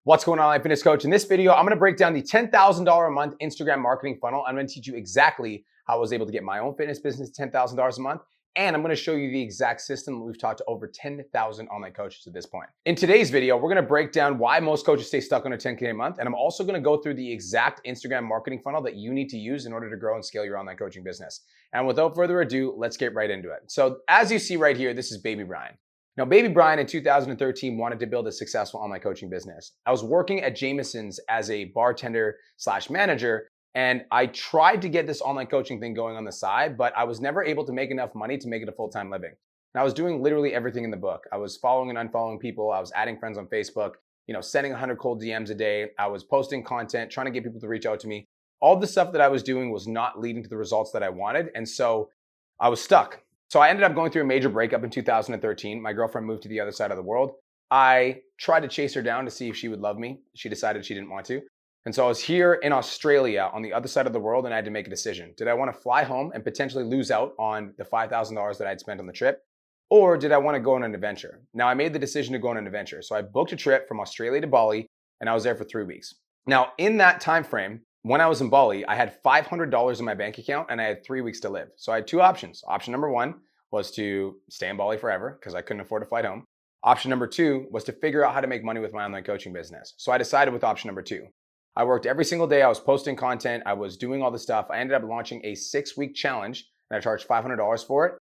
What's going on, Online Fitness Coach? In this video, I'm going to break down the $10,000 a month Instagram marketing funnel. I'm going to teach you exactly how I was able to get my own fitness business $10,000 a month. And I'm going to show you the exact system that we've taught to over 10,000 online coaches at this point. In today's video, we're going to break down why most coaches stay stuck on a 10K a month. And I'm also going to go through the exact Instagram marketing funnel that you need to use in order to grow and scale your online coaching business. And without further ado, let's get right into it. So as you see right here, this is Baby Brian. Now, Baby Brian in 2013 wanted to build a successful online coaching business. I was working at Jameson's as a bartender / manager, and I tried to get this online coaching thing going on the side, but I was never able to make enough money to make it a full-time living. And I was doing literally everything in the book. I was following and unfollowing people. I was adding friends on Facebook, sending 100 cold DMs a day. I was posting content, trying to get people to reach out to me. All the stuff that I was doing was not leading to the results that I wanted, and so I was stuck. So I ended up going through a major breakup in 2013. My girlfriend moved to the other side of the world. I tried to chase her down to see if she would love me. She decided she didn't want to. And so I was here in Australia on the other side of the world, and I had to make a decision. Did I want to fly home and potentially lose out on the $5,000 that I'd spent on the trip? Or did I want to go on an adventure? Now, I made the decision to go on an adventure. So I booked a trip from Australia to Bali, and I was there for 3 weeks. Now, in that time frame, when I was in Bali, I had $500 in my bank account and I had 3 weeks to live. So I had two options. Option number one was to stay in Bali forever because I couldn't afford a flight home. Option number two was to figure out how to make money with my online coaching business. So I decided with option number two. I worked every single day. I was posting content. I was doing all the stuff. I ended up launching a 6-week challenge and I charged $500 for it.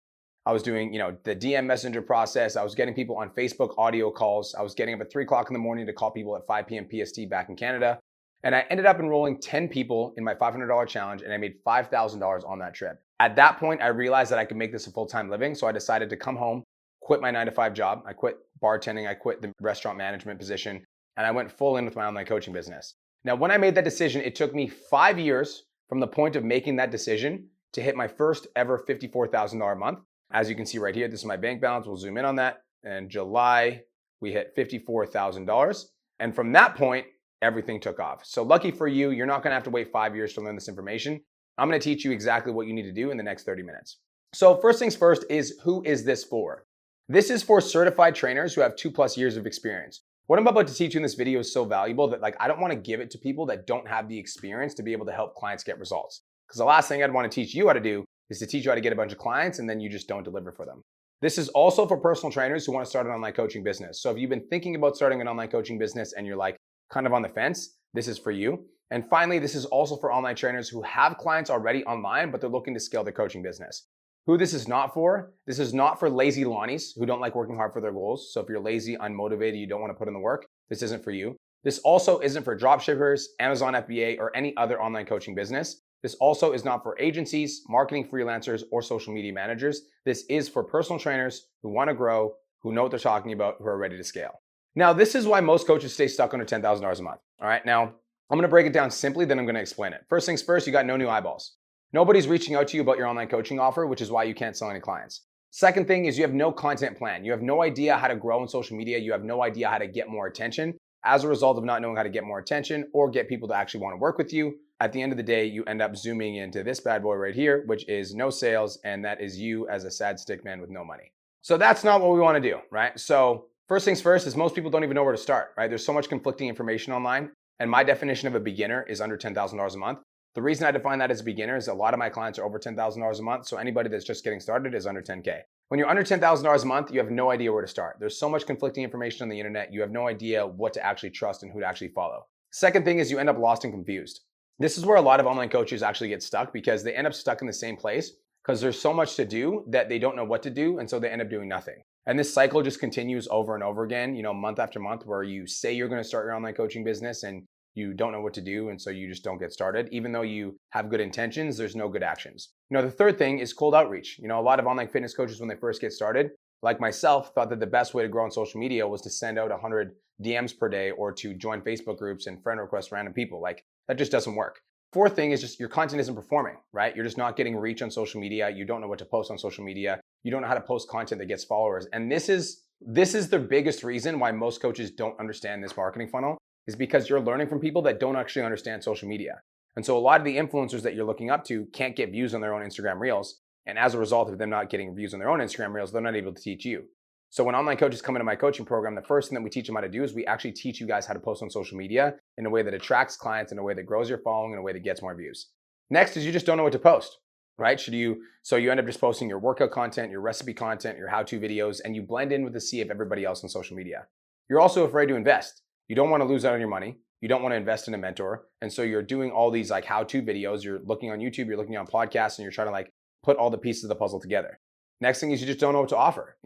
I was doing, the DM messenger process. I was getting people on Facebook audio calls. I was getting up at 3 o'clock in the morning to call people at 5 p.m. PST back in Canada. And I ended up enrolling 10 people in my $500 challenge, and I made $5,000 on that trip. At that point, I realized that I could make this a full-time living, so I decided to come home, quit my 9-to-5 job. I quit bartending, I quit the restaurant management position, and I went full in with my online coaching business. Now, when I made that decision, it took me 5 years from the point of making that decision to hit my first ever $54,000 a month. As you can see right here, this is my bank balance. We'll zoom in on that. In July, we hit $54,000. And from that point, everything took off. So lucky for you, you're not going to have to wait 5 years to learn this information. I'm going to teach you exactly what you need to do in the next 30 minutes. So first things first is, who is this for? This is for certified trainers who have 2+ years of experience. What I'm about to teach you in this video is so valuable that I don't want to give it to people that don't have the experience to be able to help clients get results. Because the last thing I'd want to teach you how to do is to teach you how to get a bunch of clients and then you just don't deliver for them. This is also for personal trainers who want to start an online coaching business. So if you've been thinking about starting an online coaching business and you're kind of on the fence, this is for you. And finally, this is also for online trainers who have clients already online, but they're looking to scale their coaching business. Who this is not for lazy Lonnies who don't like working hard for their goals. So if you're lazy, unmotivated, you don't want to put in the work, this isn't for you. This also isn't for dropshippers, Amazon FBA, or any other online coaching business. This also is not for agencies, marketing freelancers, or social media managers. This is for personal trainers who want to grow, who know what they're talking about, who are ready to scale. Now, this is why most coaches stay stuck under $10,000 a month. All right, now I'm going to break it down simply, then I'm going to explain it. First things first, you got no new eyeballs. Nobody's reaching out to you about your online coaching offer, which is why you can't sell any clients. Second thing is you have no content plan. You have no idea how to grow on social media. You have no idea how to get more attention. As a result of not knowing how to get more attention or get people to actually want to work with you, at the end of the day, you end up zooming into this bad boy right here, which is no sales, and that is you as a sad stick man with no money. So that's not what we want to do, right? So first things first is most people don't even know where to start, right? There's so much conflicting information online, and my definition of a beginner is under $10,000 a month. The reason I define that as a beginner is a lot of my clients are over $10,000 a month, so anybody that's just getting started is under 10K. When you're under $10,000 a month, you have no idea where to start. There's so much conflicting information on the internet, you have no idea what to actually trust and who to actually follow. Second thing is you end up lost and confused. This is where a lot of online coaches actually get stuck because they end up stuck in the same place because there's so much to do that they don't know what to do, and so they end up doing nothing. And this cycle just continues over and over again, month after month, where you say you're going to start your online coaching business and you don't know what to do, and so you just don't get started. Even though you have good intentions, there's no good actions. The third thing is cold outreach. A lot of online fitness coaches, when they first get started, like myself, thought that the best way to grow on social media was to send out 100 DMs per day or to join Facebook groups and friend request random people. That just doesn't work. Fourth thing is just your content isn't performing, right? You're just not getting reach on social media. You don't know what to post on social media. You don't know how to post content that gets followers. And this is the biggest reason why most coaches don't understand this marketing funnel, is because you're learning from people that don't actually understand social media. And so a lot of the influencers that you're looking up to can't get views on their own Instagram reels. And as a result of them not getting views on their own Instagram reels, they're not able to teach you. So when online coaches come into my coaching program, the first thing that we teach them how to do is we actually teach you guys how to post on social media in a way that attracts clients, in a way that grows your following, in a way that gets more views. Next is you just don't know what to post, right? So you end up just posting your workout content, your recipe content, your how-to videos, and you blend in with the sea of everybody else on social media. You're also afraid to invest. You don't want to lose out on your money. You don't want to invest in a mentor. And so you're doing all these like how-to videos. You're looking on YouTube, you're looking on podcasts, and you're trying to like put all the pieces of the puzzle together. Next thing is you just don't know what to offer.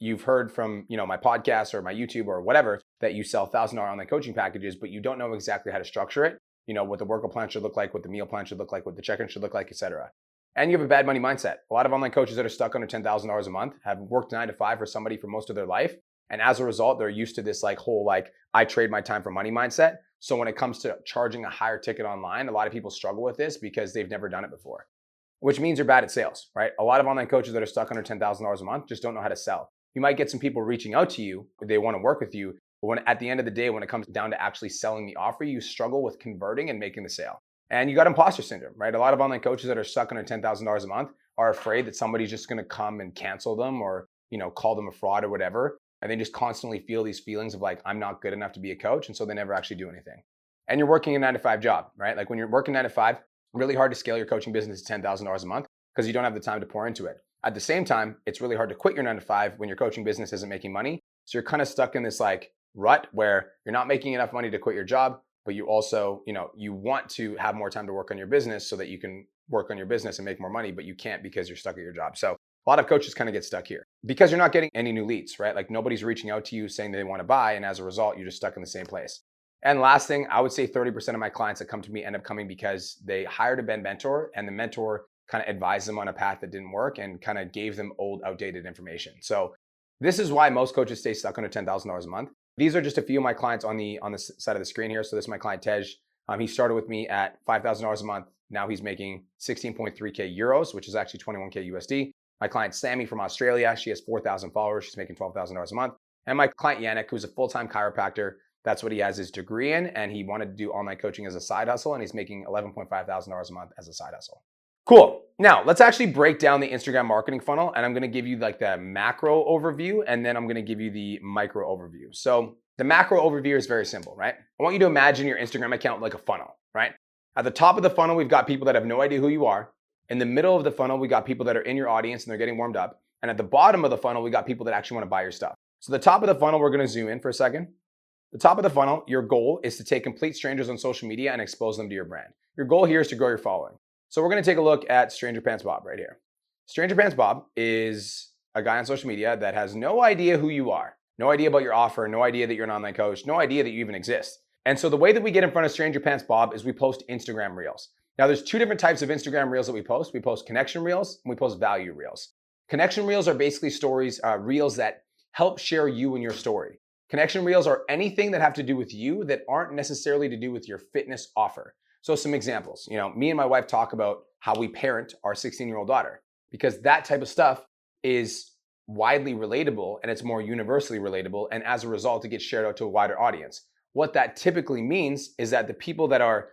You've heard from, my podcast or my YouTube or whatever that you sell $1,000 online coaching packages, but you don't know exactly how to structure it. What the workout plan should look like, what the meal plan should look like, what the check-in should look like, etc. And you have a bad money mindset. A lot of online coaches that are stuck under $10,000 a month have worked 9 to 5 for somebody for most of their life. And as a result, they're used to this whole I trade my time for money mindset. So when it comes to charging a higher ticket online, a lot of people struggle with this because they've never done it before, which means you're bad at sales, right? A lot of online coaches that are stuck under $10,000 a month just don't know how to sell. You might get some people reaching out to you, they want to work with you, but at the end of the day, when it comes down to actually selling the offer, you struggle with converting and making the sale. And you got imposter syndrome, right? A lot of online coaches that are stuck under $10,000 a month are afraid that somebody's just going to come and cancel them or, call them a fraud or whatever. And they just constantly feel these feelings of I'm not good enough to be a coach. And so they never actually do anything. And you're working a 9 to 5 job, right? When you're working 9 to 5, really hard to scale your coaching business to $10,000 a month because you don't have the time to pour into it. At the same time, it's really hard to quit your 9 to 5 when your coaching business isn't making money. So you're kind of stuck in this rut where you're not making enough money to quit your job, but you also, you want to have more time to work on your business so that you can work on your business and make more money, but you can't because you're stuck at your job. So a lot of coaches kind of get stuck here because you're not getting any new leads, right? Nobody's reaching out to you saying they want to buy. And as a result, you're just stuck in the same place. And last thing, I would say 30% of my clients that come to me end up coming because they hired a mentor and the mentor kind of advised them on a path that didn't work and kind of gave them old, outdated information. So this is why most coaches stay stuck under $10,000 a month. These are just a few of my clients on the side of the screen here. So this is my client Tej. He started with me at $5,000 a month. Now he's making 16.3K euros, which is actually 21K USD. My client Sammy from Australia, she has 4,000 followers. She's making $12,000 a month. And my client Yannick, who's a full-time chiropractor, that's what he has his degree in, and he wanted to do online coaching as a side hustle, and he's making $11.5 thousand a month as a side hustle. Cool. Now, let's actually break down the Instagram marketing funnel, and I'm going to give you the macro overview, and then I'm going to give you the micro overview. So the macro overview is very simple, right? I want you to imagine your Instagram account like a funnel, right? At the top of the funnel, we've got people that have no idea who you are. In the middle of the funnel, we got people that are in your audience and they're getting warmed up. And at the bottom of the funnel, we got people that actually want to buy your stuff. So the top of the funnel, we're going to zoom in for a second. The top of the funnel, your goal is to take complete strangers on social media and expose them to your brand. Your goal here is to grow your following. So we're going to take a look at Stranger Pants Bob right here. Stranger Pants Bob is a guy on social media that has no idea who you are, no idea about your offer, no idea that you're an online coach, no idea that you even exist. And so the way that we get in front of Stranger Pants Bob is we post Instagram Reels. Now there's 2 different types of Instagram Reels that we post. We post connection Reels and we post value Reels. Connection Reels are basically stories, Reels that help share you and your story. Connection Reels are anything that have to do with you that aren't necessarily to do with your fitness offer. So some examples, me and my wife talk about how we parent our 16-year-old daughter because that type of stuff is widely relatable and it's more universally relatable. And as a result, it gets shared out to a wider audience. What that typically means is that the people that are,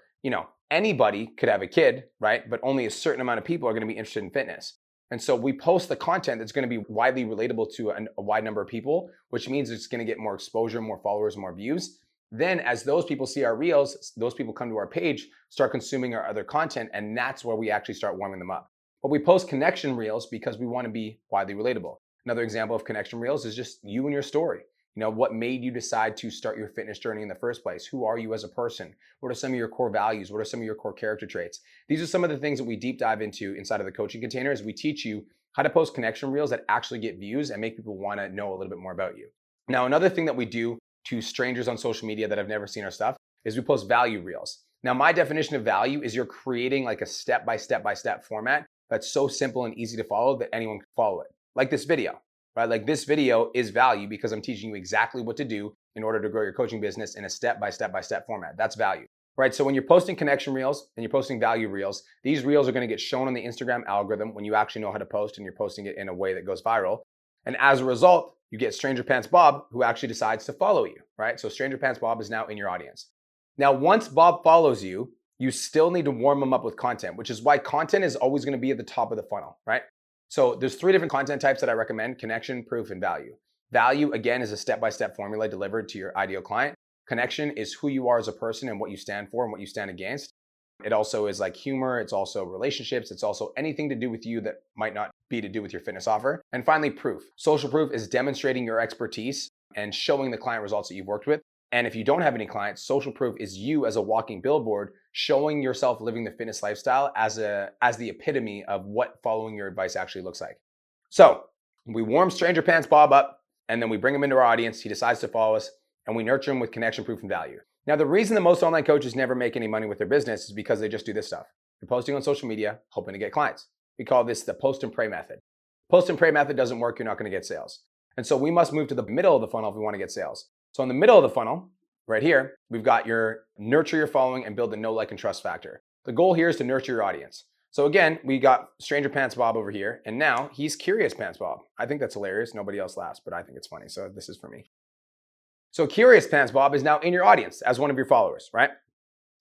anybody could have a kid, right? But only a certain amount of people are going to be interested in fitness. And so we post the content that's going to be widely relatable to a wide number of people, which means it's going to get more exposure, more followers, more views. Then as those people see our Reels, those people come to our page, start consuming our other content, and that's where we actually start warming them up. But we post connection Reels because we want to be widely relatable. Another example of connection Reels is just you and your story. What made you decide to start your fitness journey in the first place? Who are you as a person? What are some of your core values? What are some of your core character traits? These are some of the things that we deep dive into inside of the coaching containers. We teach you how to post connection Reels that actually get views and make people want to know a little bit more about you. Now, another thing that we do to strangers on social media that have never seen our stuff is we post value Reels. Now, my definition of value is you're creating a step-by-step format that's so simple and easy to follow that anyone can follow it. Like this video. Right? This video is value because I'm teaching you exactly what to do in order to grow your coaching business in a step-by-step format. That's value, right? So when you're posting connection Reels and you're posting value Reels, these Reels are going to get shown on the Instagram algorithm when you actually know how to post and you're posting it in a way that goes viral. And as a result, you get Stranger Pants Bob who actually decides to follow you, right? So Stranger Pants Bob is now in your audience. Now, once Bob follows you, you still need to warm him up with content, which is why content is always going to be at the top of the funnel, right? So there's 3 different content types that I recommend: connection, proof, and value. Value, again, is a step-by-step formula delivered to your ideal client. Connection is who you are as a person and what you stand for and what you stand against. It also is like humor. It's also relationships. It's also anything to do with you that might not be to do with your fitness offer. And finally, proof. Social proof is demonstrating your expertise and showing the client results that you've worked with. And if you don't have any clients, social proof is you as a walking billboard, showing yourself living the fitness lifestyle as the epitome of what following your advice actually looks like. So we warm Stranger Pants Bob up, and then we bring him into our audience. He decides to follow us, and we nurture him with connection, proof, and value. Now, the reason that most online coaches never make any money with their business is because they just do this stuff. They're posting on social media, hoping to get clients. We call this the post and pray method. Post and pray method doesn't work. You're not going to get sales. And so we must move to the middle of the funnel if we want to get sales. So in the middle of the funnel, right here, we've got your nurture your following and build the know, like, and trust factor. The goal here is to nurture your audience. So again, we got Stranger Pants Bob over here, and now he's Curious Pants Bob. I think that's hilarious. Nobody else laughs, but I think it's funny. So this is for me. So Curious Pants Bob is now in your audience as one of your followers, right?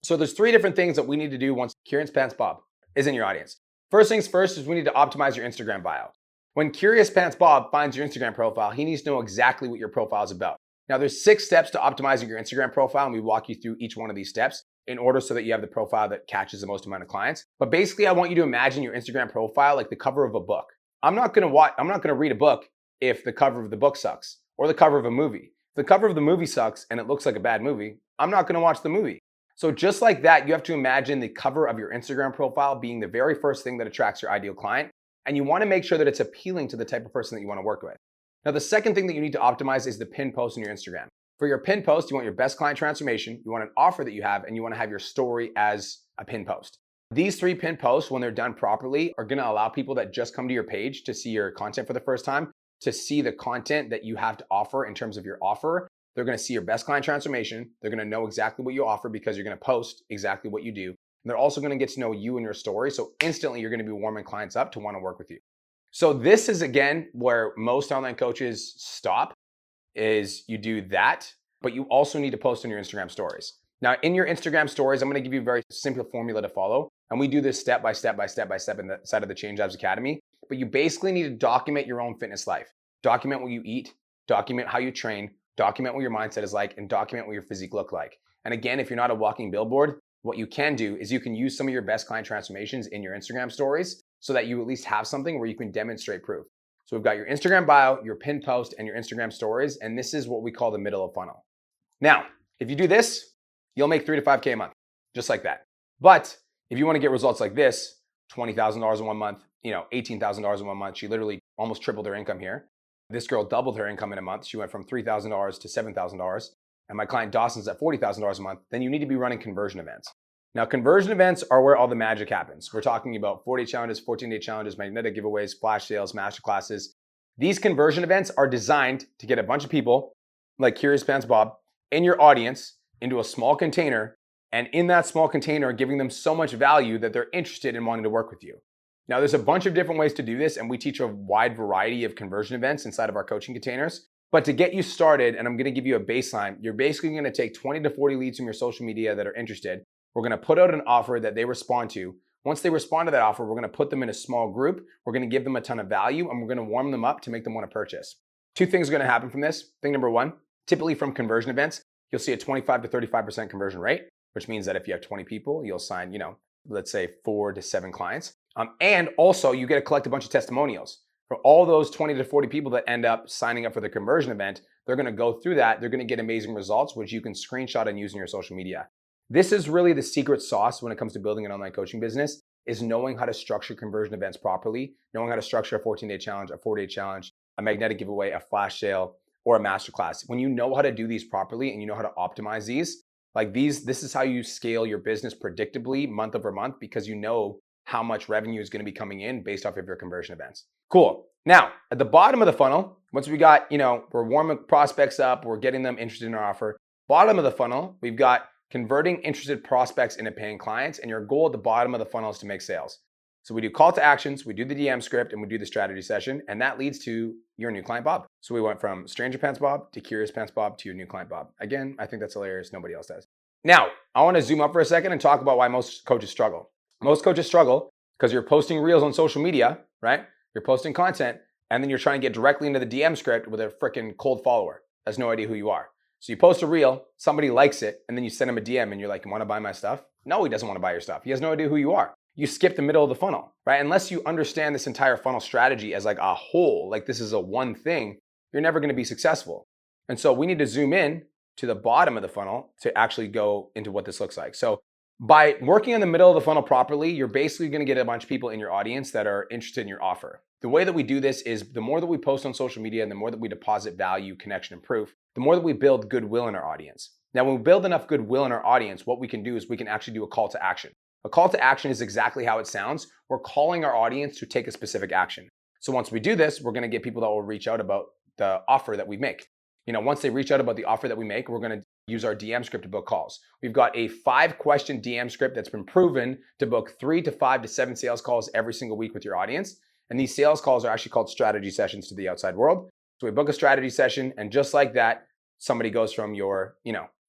So there's 3 different things that we need to do once Curious Pants Bob is in your audience. First things first is we need to optimize your Instagram bio. When Curious Pants Bob finds your Instagram profile, he needs to know exactly what your profile is about. Now there's 6 steps to optimizing your Instagram profile, and we walk you through each one of these steps in order so that you have the profile that catches the most amount of clients. But basically, I want you to imagine your Instagram profile like the cover of a book. I'm not gonna read a book if the cover of the book sucks, or the cover of a movie. If the cover of the movie sucks and it looks like a bad movie, I'm not gonna watch the movie. So just like that, you have to imagine the cover of your Instagram profile being the very first thing that attracts your ideal client. And you wanna make sure that it's appealing to the type of person that you wanna work with. Now, the second thing that you need to optimize is the pin post on your Instagram. For your pin post, you want your best client transformation, you want an offer that you have, and you want to have your story as a pin post. These 3 pin posts, when they're done properly, are going to allow people that just come to your page to see your content for the first time, to see the content that you have to offer in terms of your offer. They're going to see your best client transformation. They're going to know exactly what you offer because you're going to post exactly what you do. And they're also going to get to know you and your story. So instantly, you're going to be warming clients up to want to work with you. So this is, again, where most online coaches stop, is you do that, but you also need to post on your Instagram stories. Now, in your Instagram stories, I'm going to give you a very simple formula to follow. And we do this step by step inside of the Change Lives Academy. But you basically need to document your own fitness life. Document what you eat, document how you train, document what your mindset is like, and document what your physique look like. And again, if you're not a walking billboard, what you can do is you can use some of your best client transformations in your Instagram stories so that you at least have something where you can demonstrate proof. So we've got your Instagram bio, your pin post, and your Instagram stories. And this is what we call the middle of funnel. Now, if you do this, you'll make $3 to $5K a month, just like that. But if you want to get results like this, $20,000 in 1 month, $18,000 in 1 month, she literally almost tripled her income here. This girl doubled her income in a month. She went from $3,000 to $7,000. And my client Dawson's at $40,000 a month. Then you need to be running conversion events. Now, conversion events are where all the magic happens. We're talking about 40 challenges, 14-day challenges, magnetic giveaways, flash sales, masterclasses. These conversion events are designed to get a bunch of people like Curious Pants Bob in your audience into a small container, and in that small container, giving them so much value that they're interested in wanting to work with you. Now, there's a bunch of different ways to do this, and we teach a wide variety of conversion events inside of our coaching containers. But to get you started, and I'm going to give you a baseline, you're basically going to take 20 to 40 leads from your social media that are interested. We're going to put out an offer that they respond to. Once they respond to that offer, we're going to put them in a small group. We're going to give them a ton of value, and we're going to warm them up to make them want to purchase. 2 things are going to happen from this. Thing number 1, typically from conversion events, you'll see a 25 to 35% conversion rate, which means that if you have 20 people, you'll sign, let's say 4 to 7 clients. And also you get to collect a bunch of testimonials. For all those 20 to 40 people that end up signing up for the conversion event, they're going to go through that. They're going to get amazing results, which you can screenshot and use in your social media. This is really the secret sauce when it comes to building an online coaching business, is knowing how to structure conversion events properly, knowing how to structure a 14-day challenge, a 4-day challenge, a magnetic giveaway, a flash sale, or a masterclass. When you know how to do these properly and you know how to optimize these, this is how you scale your business predictably month over month, because you know how much revenue is going to be coming in based off of your conversion events. Cool. Now, at the bottom of the funnel, once we got, we're warming prospects up, we're getting them interested in our offer. Bottom of the funnel, we've got converting interested prospects into paying clients, and your goal at the bottom of the funnel is to make sales. So we do call to actions, we do the DM script, and we do the strategy session, and that leads to your new client Bob. So we went from Stranger Pants Bob to Curious Pants Bob to your new client Bob. Again, I think that's hilarious. Nobody else does. Now, I want to zoom up for a second and talk about why most coaches struggle. Most coaches struggle because you're posting reels on social media, right? You're posting content, And then you're trying to get directly into the DM script with a freaking cold follower that has no idea who you are. So you post a reel, somebody likes it, and then you send him a DM and you're like, you want to buy my stuff? No, he doesn't want to buy your stuff. He has no idea who you are. You skip the middle of the funnel, right? Unless you understand this entire funnel strategy as like a whole, like this is a one thing, you're never going to be successful. And so we need to zoom in to the bottom of the funnel to actually go into what this looks like. So by working in the middle of the funnel properly, you're basically going to get a bunch of people in your audience that are interested in your offer. The way that we do this is the more that we post on social media and the more that we deposit value, connection, and proof, the more that we build goodwill in our audience. Now, when we build enough goodwill in our audience, what we can do is we can actually do a call to action. A call to action is exactly how it sounds. We're calling our audience to take a specific action. So once we do this, we're going to get people that will reach out about the offer that we make. Once they reach out about the offer that we make, we're going to use our DM script to book calls. We've got a 5-question DM script that's been proven to book 3 to 5 to 7 sales calls every single week with your audience. And these sales calls are actually called strategy sessions to the outside world. So we book a strategy session, and just like that, somebody goes from your,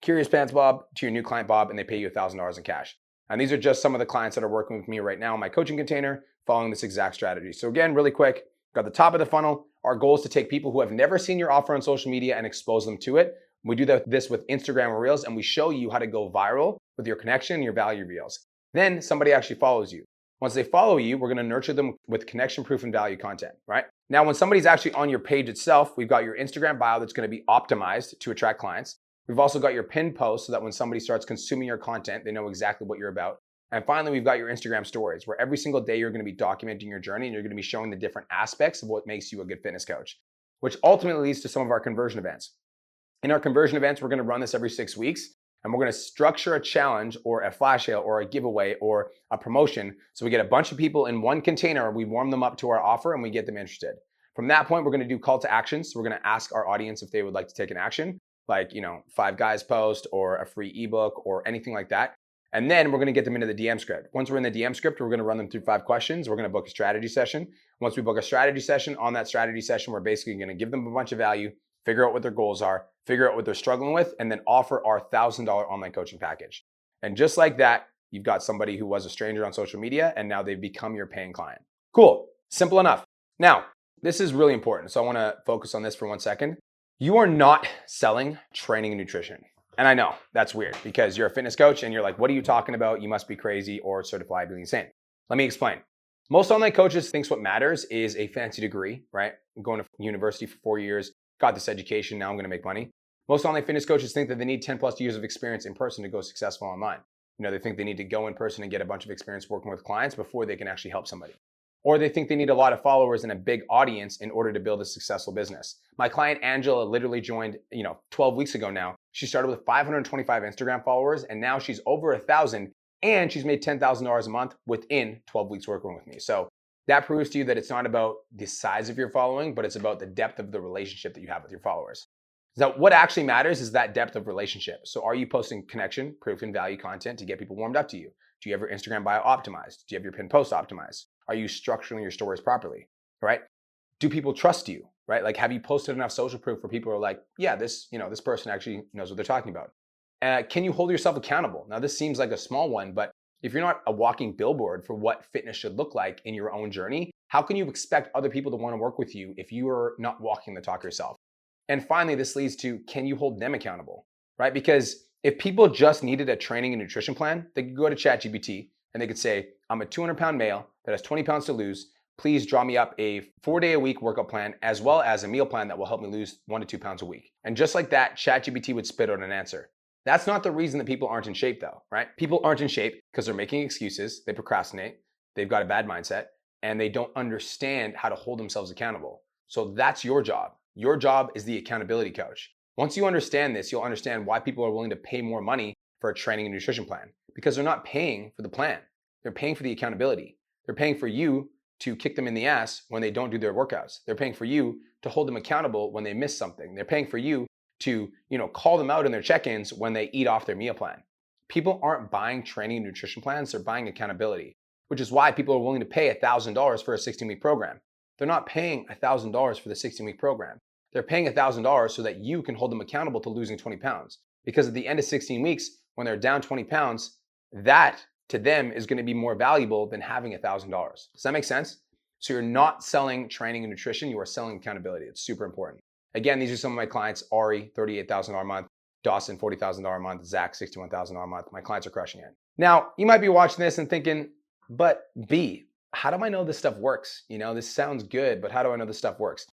Curious Pants Bob to your new client Bob, and they pay you $1,000 in cash. And these are just some of the clients that are working with me right now in my coaching container, following this exact strategy. So again, really quick, got the top of the funnel. Our goal is to take people who have never seen your offer on social media and expose them to it. We do this with Instagram Reels, and we show you how to go viral with your connection and your value reels. Then somebody actually follows you. Once they follow you, we're going to nurture them with connection, proof, and value content, right? Now, when somebody's actually on your page itself, we've got your Instagram bio that's going to be optimized to attract clients. We've also got your pinned post so that when somebody starts consuming your content, they know exactly what you're about. And finally, we've got your Instagram stories, where every single day you're going to be documenting your journey and you're going to be showing the different aspects of what makes you a good fitness coach, which ultimately leads to some of our conversion events. In our conversion events, we're going to run this every 6 weeks, and we're going to structure a challenge or a flash sale or a giveaway or a promotion. So we get a bunch of people in one container, we warm them up to our offer, and we get them interested. From that point, we're going to do call to actions. So we're going to ask our audience if they would like to take an action, like, 5 guys post or a free ebook or anything like that. And then we're going to get them into the DM script. Once we're in the DM script, we're going to run them through 5 questions. We're going to book a strategy session. Once we book a strategy session, on that strategy session, we're basically going to give them a bunch of value, figure out what their goals are, figure out what they're struggling with, and then offer our $1,000 online coaching package. And just like that, you've got somebody who was a stranger on social media, and now they've become your paying client. Cool. Simple enough. Now, this is really important. So I want to focus on this for 1 second. You are not selling training and nutrition. And I know that's weird because you're a fitness coach and you're like, what are you talking about? You must be crazy or certifiably insane. Let me explain. Most online coaches thinks what matters is a fancy degree, right? I'm going to university for 4 years, got this education, now I'm going to make money. Most online fitness coaches think that they need 10 plus years of experience in person to go successful online. They think they need to go in person and get a bunch of experience working with clients before they can actually help somebody. Or they think they need a lot of followers and a big audience in order to build a successful business. My client Angela literally joined, 12 weeks ago now. She started with 525 Instagram followers, and now she's over 1,000, and she's made $10,000 a month within 12 weeks working with me. So that proves to you that it's not about the size of your following, but it's about the depth of the relationship that you have with your followers. Now, what actually matters is that depth of relationship. So are you posting connection, proof, and value content to get people warmed up to you? Do you have your Instagram bio optimized? Do you have your pinned post optimized? Are you structuring your stories properly, right? Do people trust you, right? Like, have you posted enough social proof where people are like, yeah, this person actually knows what they're talking about? Can you hold yourself accountable? Now, this seems like a small one, but if you're not a walking billboard for what fitness should look like in your own journey, how can you expect other people to want to work with you if you are not walking the talk yourself? And finally, this leads to, can you hold them accountable, right? Because if people just needed a training and nutrition plan, they could go to ChatGPT and they could say, I'm a 200-pound male that has 20 pounds to lose. Please draw me up a 4-day-a-week workout plan as well as a meal plan that will help me lose 1 to 2 pounds a week. And just like that, ChatGPT would spit out an answer. That's not the reason that people aren't in shape though, right? People aren't in shape because they're making excuses, they procrastinate, they've got a bad mindset, and they don't understand how to hold themselves accountable. So that's your job. Your job is the accountability coach. Once you understand this, you'll understand why people are willing to pay more money for a training and nutrition plan, because they're not paying for the plan. They're paying for the accountability. They're paying for you to kick them in the ass when they don't do their workouts. They're paying for you to hold them accountable when they miss something. They're paying for you to, call them out in their check-ins when they eat off their meal plan. People aren't buying training and nutrition plans, they're buying accountability, which is why people are willing to pay $1,000 for a 16-week program. They're not paying $1,000 for the 16-week program. They're paying $1,000 so that you can hold them accountable to losing 20 pounds. Because at the end of 16 weeks, when they're down 20 pounds, that to them is going to be more valuable than having $1,000. Does that make sense? So you're not selling training and nutrition, you are selling accountability. It's super important. Again, these are some of my clients: Ari, $38,000 a month; Dawson, $40,000 a month; Zach, $61,000 a month. My clients are crushing it. Now, you might be watching this and thinking, but B, how do I know this stuff works? This sounds good, but how do I know this stuff works?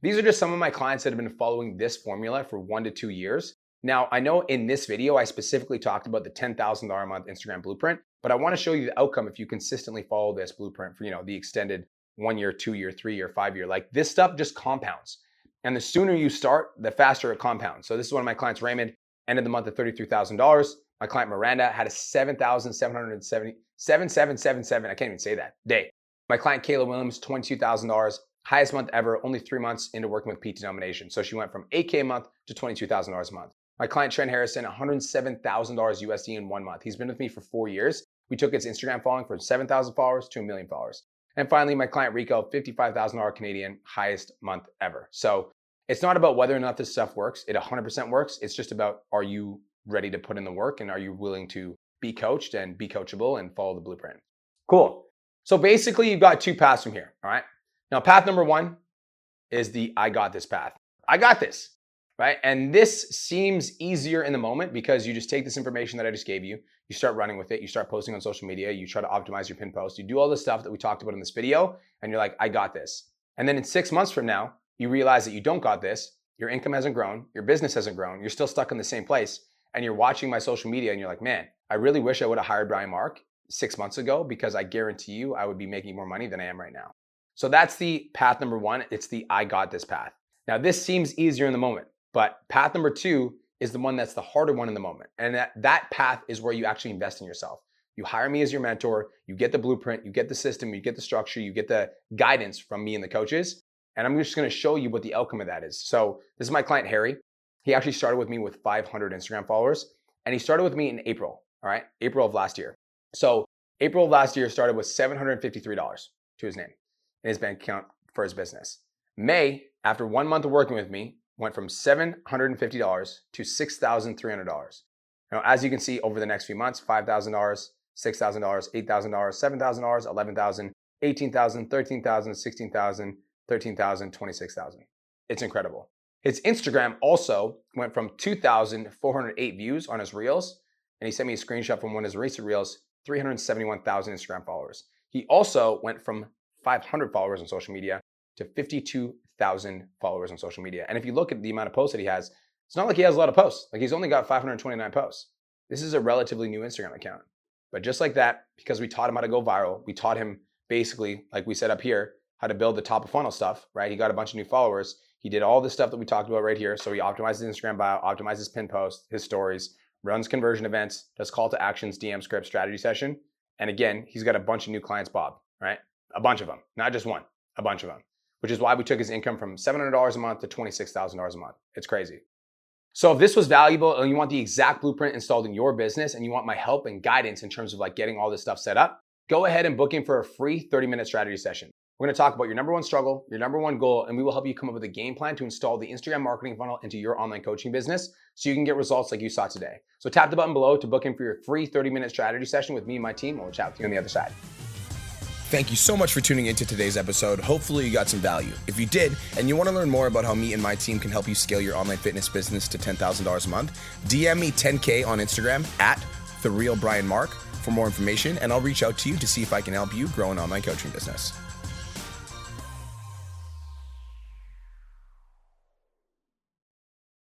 These are just some of my clients that have been following this formula for 1 to 2 years. Now, I know in this video, I specifically talked about the $10,000 a month Instagram blueprint, but I want to show you the outcome if you consistently follow this blueprint for, the extended 1 year, 2 year, 3 year, 5 year. Like, this stuff just compounds. And the sooner you start, the faster it compounds. So this is one of my clients, Raymond, ended the month at $33,000. My client Miranda had a 7777, I can't even say that, day. My client Kayla Williams, $22,000, highest month ever, only 3 months into working with PT Domination. So she went from $8K a month to $22,000 a month. My client Trent Harrison, $107,000 USD in 1 month. He's been with me for 4 years. We took his Instagram following from 7,000 followers to 1 million followers. And finally, my client Rico, $55,000 Canadian, highest month ever. So it's not about whether or not this stuff works. It 100% works. It's just about, are you ready to put in the work, and are you willing to be coached and be coachable and follow the blueprint? Cool. So basically, you've got 2 paths from here, all right? Now, path number 1 is the I got this path. I got this, right? And this seems easier in the moment because you just take this information that I just gave you, you start running with it, you start posting on social media, you try to optimize your pin post, you do all the stuff that we talked about in this video, and you're like, I got this. And then in 6 months from now, you realize that you don't got this, your income hasn't grown, your business hasn't grown, you're still stuck in the same place, and you're watching my social media and you're like, man, I really wish I would have hired Brian Mark 6 months ago, because I guarantee you I would be making more money than I am right now. So that's the path number 1. It's the I got this path. Now, this seems easier in the moment, but path number 2 is the one that's the harder one in the moment. And that path is where you actually invest in yourself. You hire me as your mentor, you get the blueprint, you get the system, you get the structure, you get the guidance from me and the coaches. And I'm just gonna show you what the outcome of that is. So this is my client, Harry. He actually started with me with 500 Instagram followers, and he started with me in April, all right? April of last year. So April of last year started with $753 to his name in his bank account for his business. May, after 1 month of working with me, went from $750 to $6,300. Now, as you can see, over the next few months, $5,000, $6,000, $8,000, $7,000, $11,000, $18,000, $13,000, $16,000, $13,000, $26,000. It's incredible. His Instagram also went from 2,408 views on his Reels, and he sent me a screenshot from one of his recent Reels, 371,000 Instagram followers. He also went from 500 followers on social media to 52,000 followers on social media. And if you look at the amount of posts that he has, it's not like he has a lot of posts. Like, he's only got 529 posts. This is a relatively new Instagram account. But just like that, because we taught him how to go viral, we taught him basically, like we said up here, how to build the top of funnel stuff, right? He got a bunch of new followers. He did all the stuff that we talked about right here. So he optimizes his Instagram bio, optimizes his pin post, his stories, runs conversion events, does call to actions, DM script, strategy session. And again, he's got a bunch of new clients, Bob, right? A bunch of them, not just one, a bunch of them, which is why we took his income from $700 a month to $26,000 a month. It's crazy. So if this was valuable and you want the exact blueprint installed in your business and you want my help and guidance in terms of like getting all this stuff set up, go ahead and book in for a free 30-minute strategy session. We're going to talk about your number 1 struggle, your number 1 goal, and we will help you come up with a game plan to install the Instagram marketing funnel into your online coaching business so you can get results like you saw today. So tap the button below to book in for your free 30-minute strategy session with me and my team, and we'll chat with you on the other side. Thank you so much for tuning into today's episode. Hopefully you got some value. If you did, and you want to learn more about how me and my team can help you scale your online fitness business to $10,000 a month, DM me 10K on Instagram at TheRealBrianMark for more information, and I'll reach out to you to see if I can help you grow an online coaching business.